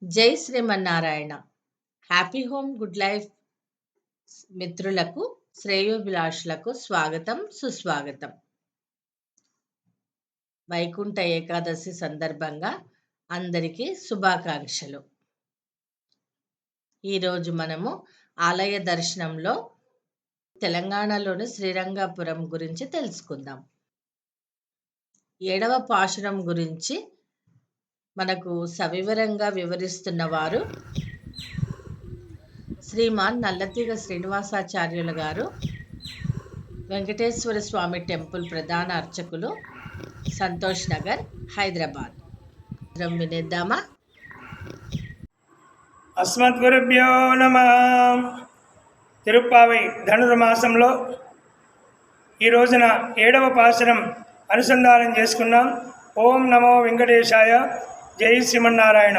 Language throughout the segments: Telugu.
జై Srimannarayana. Happy home good life మిత్రులకు, శ్రేయోభిలాషులకు స్వాగతం, సుస్వాగతం. వైకుంఠ ఏకాదశి సందర్భంగా అందరికీ శుభాకాంక్షలు. ఈరోజు మనము ఆలయ దర్శనంలో తెలంగాణలోని శ్రీరంగపురం గురించి తెలుసుకుందాం. 7వ పాశురం గురించి మనకు సవివరంగా వివరిస్తున్నవారు శ్రీమాన్ నల్లతీగ శ్రీనివాసాచార్యులు గారు, వెంకటేశ్వర స్వామి టెంపుల్ ప్రధాన అర్చకులు, సంతోష్ నగర్, హైదరాబాద్. వినేద్దామా? అస్మద్గురుభ్యో నమః. తిరుప్పావై ధనుర్మాసంలో ఈ రోజున 7వ పాశురం అనుసంధానం చేసుకున్నాం. ఓం నమో వెంకటేశాయ. జై శ్రీమన్నారాయణ.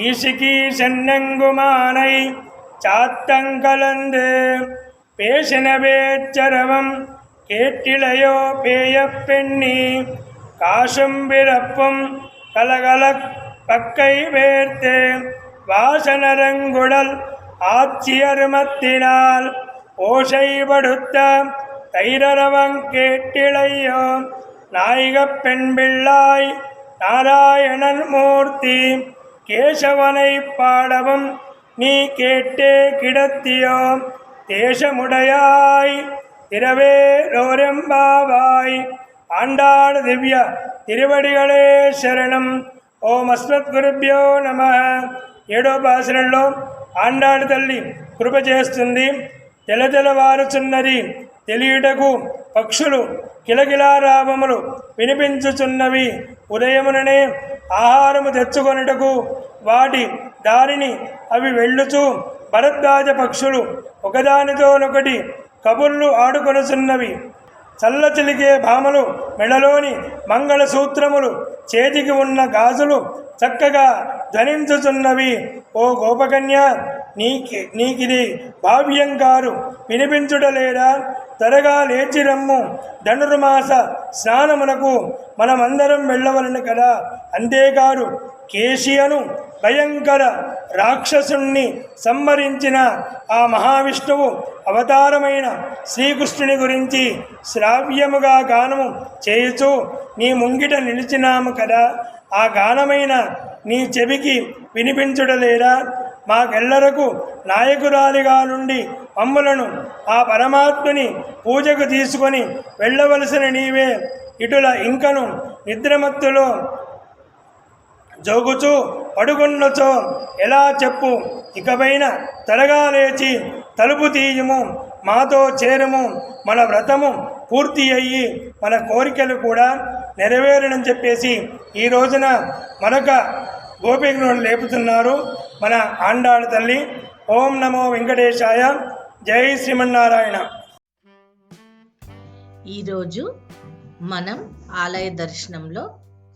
ఈశికీ సెన్నెంగుమానై చాత్తంకలందు பேசினவேச்சரவம் கேட்டிலையோ பேயப் பெண்ணி காசும் பிறப்பும் கலகலக் பக்கை வேர்த்து வாசனரங்குடல் ஆட்சியருமத்தினால் ஓசைபடுத்த தைரரவங் கேட்டிலையோ நாயகப் பெண் பிள்ளாய் நாராயணன் மூர்த்தி கேசவனை பாடவும் நீ கேட்டே கிடத்தியோ தேசமுடையாய் திரவேலோரெம்பாவாய். ஆண்டாள் திவ்ய తిరువడిగళే శరణం. ఓం అస్మద్గురుభ్యో నమః. 7వ పాశురంలో ఆండాళ్ తల్లి కృప చేస్తుంది. తెలతెలవారుచున్నది తెలియుటకు పక్షులు కిలకిలారావములు వినిపించుచున్నవి. ఉదయముననే ఆహారము తెచ్చుకొనుటకు వాటి దారిని అవి వెళ్ళుచు భరద్వాజ పక్షులు ఒకదానితోనొకటి కబుర్లు ఆడుకొనుచున్నవి. చల్లచిలికే భామలు మెడలోని మంగళసూత్రములు, చేతికి ఉన్న గాజులు చక్కగా ధ్వనించుచున్నవి. ఓ గోపకన్య, నీకిది భావ్యంకారు వినిపించుటలేదా? త్వరగా లేచి రమ్ము. ధనుర్మాస స్నానమునకు మనమందరం వెళ్ళవలను కదా. అంతేకాదు, కేశియను భయంకర రాక్షసుణ్ణి సంహరించిన ఆ మహావిష్ణువు అవతారమైన శ్రీకృష్ణుని గురించి శ్రావ్యముగా గానము చేయుచు నీ ముంగిట నిలిచినాము కదా. ఆ గానమైన నీ చెవికి వినిపించుటలేదా? మాకెల్లరకు నాయకురాలిగా నుండి మమ్ములను ఆ పరమాత్ముని పూజకు తీసుకొని వెళ్ళవలసిన నీవే ఇటుల ఇంకను నిద్రమత్తులో జోగుచూ పడుకున్నచో ఎలా చెప్పు? ఇకపైన త్వరగా లేచి తలుపు తీయము, మాతో చేరము. మన వ్రతము పూర్తి అయ్యి మన కోరికలు కూడా నెరవేరనని చెప్పేసి ఈ రోజున మరొక గోపికను లేపుతున్నారు మన ఆండాళ్ తల్లి. ఓం నమో వెంకటేశాయ. జై శ్రీమన్నారాయణ. ఈరోజు మనం ఆలయ దర్శనంలో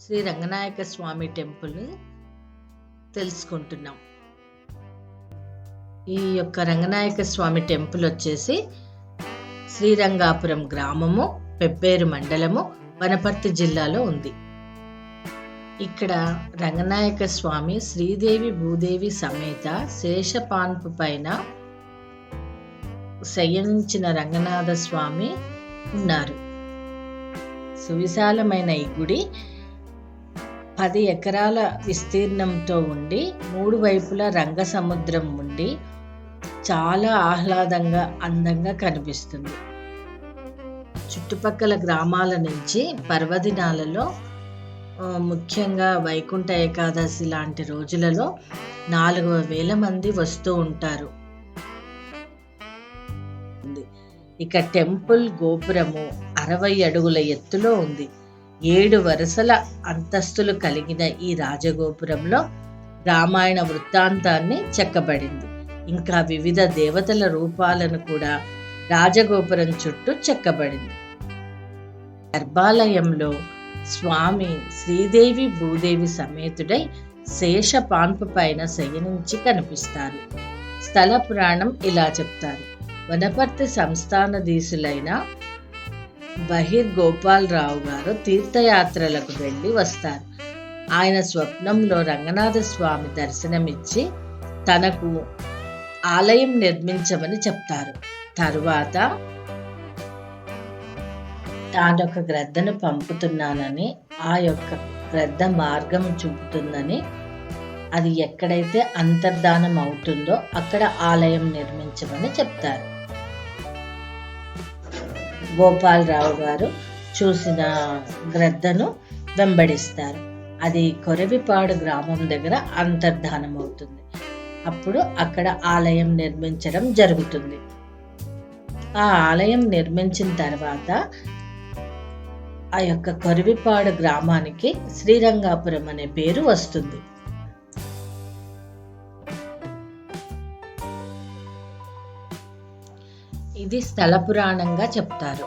శ్రీ రంగనాయక స్వామి టెంపుల్ తెలుసుకుంటున్నాం. ఈ యొక్క రంగనాయక స్వామి టెంపుల్ వచ్చేసి శ్రీరంగాపురం గ్రామము, పెబ్బేరు మండలము, వనపర్తి జిల్లాలో ఉంది. ఇక్కడ రంగనాయక స్వామి శ్రీదేవి భూదేవి సమేత శేషపాన్పు పైన శయనించిన రంగనాథ స్వామి ఉన్నారు. సువిశాలమైన ఈ గుడి 10 ఎకరాల విస్తీర్ణంతో ఉండి 3 వైపులా రంగ సముద్రం ఉండి చాలా ఆహ్లాదంగా, అందంగా కనిపిస్తుంది. చుట్టుపక్కల గ్రామాల నుంచి పర్వదినాలలో, ముఖ్యంగా వైకుంఠ ఏకాదశి లాంటి రోజులలో 4,000 మంది వస్తూ ఉంటారు. ఇక టెంపుల్ గోపురము 60 అడుగుల ఎత్తులో ఉంది. 7 వరుసల అంతస్తులు కలిగిన ఈ రాజగోపురంలో రామాయణ వృత్తాంతాన్ని చెక్కబడింది. ఇంకా వివిధ దేవతల రూపాలను కూడా రాజగోపురం చుట్టూ చెక్కబడింది. గర్భాలయంలో స్వామి శ్రీదేవి భూదేవి సమేతుడై శేషపాన్పు పైన శయనించి కనిపిస్తారు. స్థల పురాణం ఇలా చెప్తారు. వనపర్తి సంస్థానధీశులైన బహిర్ గోపాలరావు గారు తీర్థయాత్రలకు వెళ్ళి వస్తారు. ఆయన స్వప్నంలో రంగనాథ స్వామి దర్శనమిచ్చి తనకు ఆలయం నిర్మించమని చెప్తారు. తరువాత తానొక గ్రద్దను పంపుతున్నానని, ఆ యొక్క గ్రద్ద మార్గం చూపుతుందని, అది ఎక్కడైతే అంతర్ధానం అవుతుందో అక్కడ ఆలయం నిర్మించమని చెప్తారు. గోపాలరావు గారు చూసిన గ్రద్దను వెంబడిస్తారు. అది కొరవిపాడు గ్రామం దగ్గర అంతర్ధానం అవుతుంది. అప్పుడు అక్కడ ఆలయం నిర్మించడం జరుగుతుంది. ఆ ఆలయం నిర్మించిన తర్వాత ఆ యొక్క కొరవిపాడు గ్రామానికి శ్రీరంగాపురం అనే పేరు వస్తుంది. ఇది స్థల పురాణంగా చెప్తారు.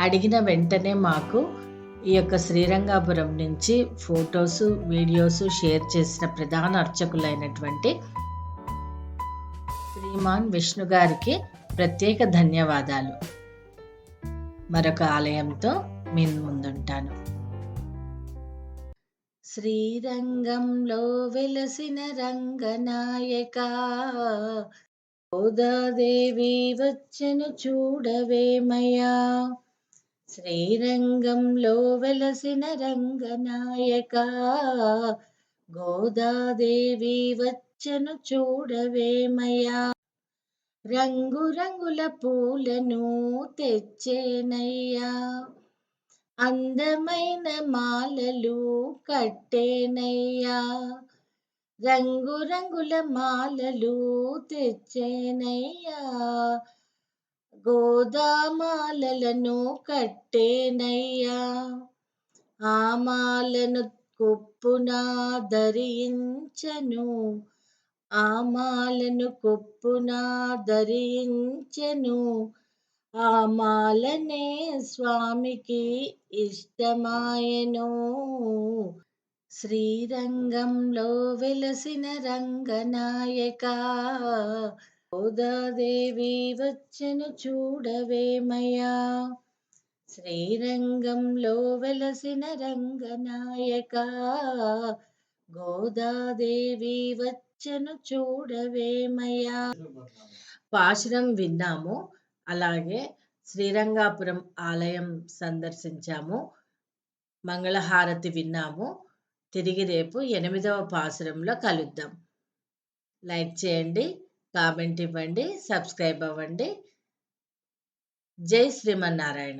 అడిగిన వెంటనే మాకు ఈ యొక్క శ్రీరంగాపురం నుంచి ఫొటోస్, వీడియోస్ షేర్ చేసిన ప్రధాన అర్చకులైనటువంటి శ్రీమాన్ విష్ణు గారికి ప్రత్యేక ధన్యవాదాలు. మరొక ఆలయంతో మీ ముందుంటాను. శ్రీరంగంలో వెలసిన రంగనాయక, గోదాదేవి వచ్చెను చూడవేమయ్యా. శ్రీరంగంలో వెలసిన రంగనాయక, గోదాదేవి వచ్చెను చూడవేమయ్యా. రంగురంగుల పూలను తెచ్చేనయ్యా, అందమైన మాలలు కట్టేనయ్యా. రంగురంగుల మాలలు తెచ్చేనయ్యా, గోదామాలలను కట్టేనయ్యా. ఆ మాలను కొప్పున ధరించను, ఆ మాలను కొప్పున ధరించెను. ఆ మాలనే స్వామికి ఇష్టమాయెను. శ్రీరంగంలో వెలసిన రంగనాయక, గోదాదేవి వచ్చెను చూడవేమయ్యా. శ్రీరంగంలో వెలసిన రంగనాయక, గోదాదేవి వచ్చెను చూడవేమయ్యా. పాశురం విన్నాము, అలాగే శ్రీరంగాపురం ఆలయం సందర్శించాము, మంగళహారతి విన్నాము. తిరిగి రేపు 8వ పాశురంలో కలుద్దాం. లైక్ చేయండి, కామెంట్ ఇవ్వండి, సబ్స్క్రైబ్ అవ్వండి. జై శ్రీమన్నారాయణ.